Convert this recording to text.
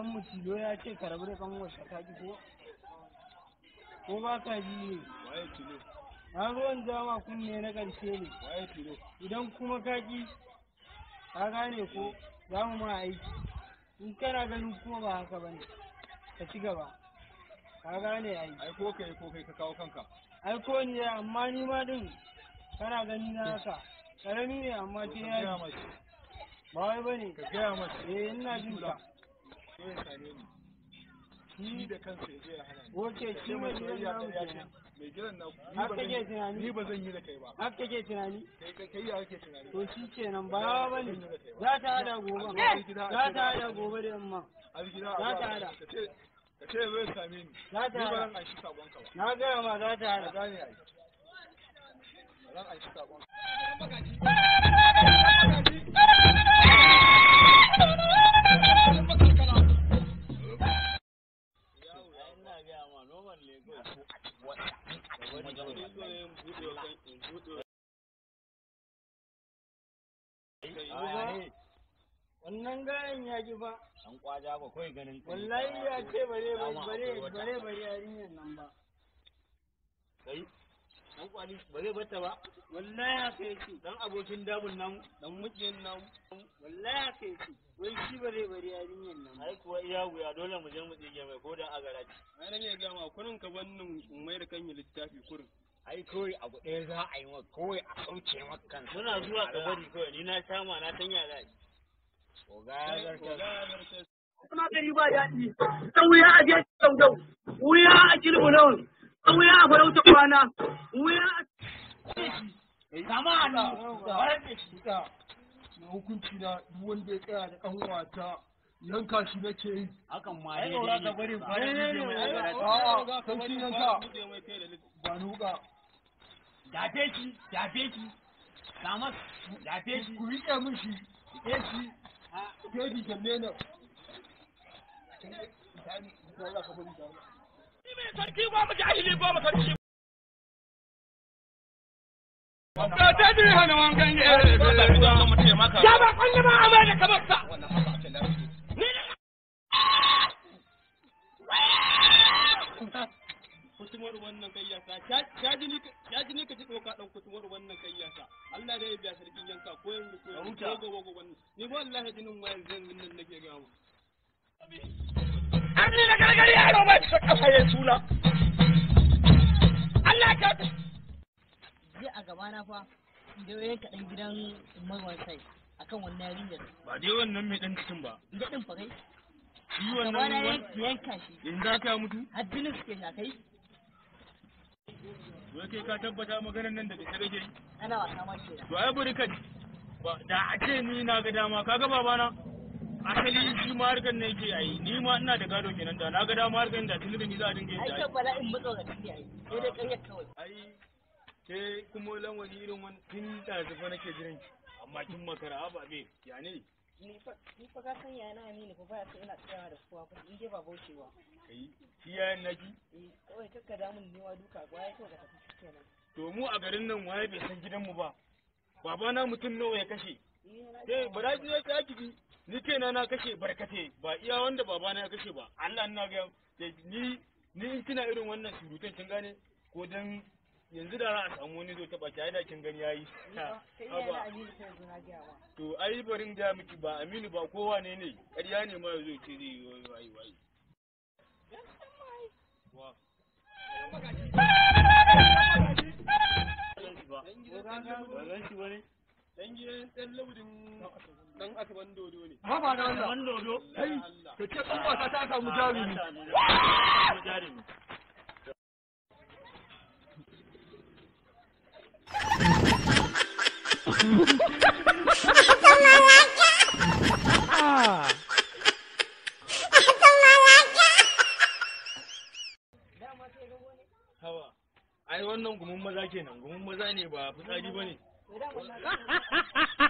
baban mu tilo ya ce ka rabu da kanwarsa ka ki ko ba ka ji ne? Waye tilo? Na ruwan jama kunne na ƙarshe ne. Waye tilo? Idan kuma ka ki ka gane ko za mu ma aiki. In kana ganin kuma ba haka ba ne ka ci gaba. Ka gane aiki. Ai ko kai ka kawo kanka. Ai ko ni amma ni ma din kana gani na haka. Karami ne amma ce ya ji. Ba wai ba ne. Ka gaya masa. Ina jin ka. Sai ya same ni. Shi da kansa ya je ya hana ni. Oke, shi mai gidan namu kenan. Mai gidan na ni ba zan yi da kai ba. Haka kake tunani? Kai ya kake tunani? To shi kenan ba ba ne. Za ta hada gobe. Za ta hada gobe da yamma. Za ta hada. Ka ce zai same ni. Za ta hada. Ni ba zan aishi sabonka ba. Na gaya ma za ta hada. Gane ai. Ba zan aishi sabonka. Wannan gayan ya ji ba. An kwaja ba kai ganin kai. Wallahi ya ce bare yarinyar nan ba. Kai dan kwali bare bata ba. Wallahi haka yake. Dan abokin dabun nan dan mukiyin nan. Wallahi haka yake. Wai shi bare yarinyar nan. Ai kuwa iya wuya dole mu je mu tsige mai koda a garaji. Ai nake ga ma kurin ka bannin mai da kan yi littafi kurin. Ai kawai abu ɗaya za a yi wa kawai a sauke makan. Muna zuwa kabari kawai ni na sama na tanya da shi. Oga ya zartar. Kuma gari ba daɗi, ta wuya a je daudau, wuya a kirbu nan, ta wuya a farauta kwana, wuya a Kama Allah, bayan da shi ta, na hukunci na duk wanda ya tsaya da ɗan wata yanka shi nake yi. Hakan ma Ai, dai ɗaura ne. ka bari ba Ne, ne ne, mai ne. agaraji. A'a, Sarki ba yanka. bude mai kai da Ba nuka. Dafe shi, Samas, dafe shi. Ku riƙe min shi, riƙe shi. Baby kalle nan. Sarki ba mu jahili ba mu sarki. Ka ta ji hana wangan ya ba kwalli ba a mai da kamar sa. kutumar wannan kai yasa ya ji ni ka ji doka dan kutumar wannan kai yasa Allah da ya biya sarkin yanka ko yanzu ko gogo wannan ni ba wallahi jinin wayan zan nan nake ga mu An ni da gargari yaro ba ta kafa ya suna. Allah ka ta. Je a gaba na fa da yanka dan gidan Marwan sai akan wannan yarinyar. ba dai wannan mai dan cikin ba Da din fa kai. shi Gaba na wannan yanka shi. in za ka mutu Har jinin suke sha kai. wai kai ka tabbata maganar nan da kake rage yi Ana wasa ma kenan. to ai bari ka ba da a ce ni na ga dama kaga babana asali shi ma harkar ne yake yi ni ma ina da gado kenan da na ga dama harkar da tun da ni za a dinga yin Ai ta kan bala'in matsoraci ne ai. Sai dai ƙaryar kawai. ai sai kuma lamari irin wani tun da zufa nake jiran ki amma kin makara ba be ya ne Ni fa ka san yana Aminu fa baya sai ina tsayawa da kowa fa in dai ba bauchewa. kai shi yayin naki Kawai kakka da mun newa duka gwaya kawai ka tafi kenan. to mu a garin nan waye bai san gidanmu ba babana mutum nawa ya kashe sai bara ji ya saki bi ni kaina na kashe barkate ba iya wanda babana ya kashe ba Allah ina ga ni in kina irin wannan surutan kin gane ko dan yanzu da za a samu wani zo ta baki ai da kin gani yayi Kai yana Aminu sai zo na gaya ma. to ai barin ga miki ba Aminu ba kowa ne ne ƙarya ne ma yazo ce zai yi wai wa dan gidan dan laudin dan asaban dodo ne Ba da wannan. Ban dodo. Kai, ka ce ɗan wasa ta samu jarumi. Jarumi. hawa ai wannan gumin maza kenan gumin maza ne ba fitsari bane To da wannan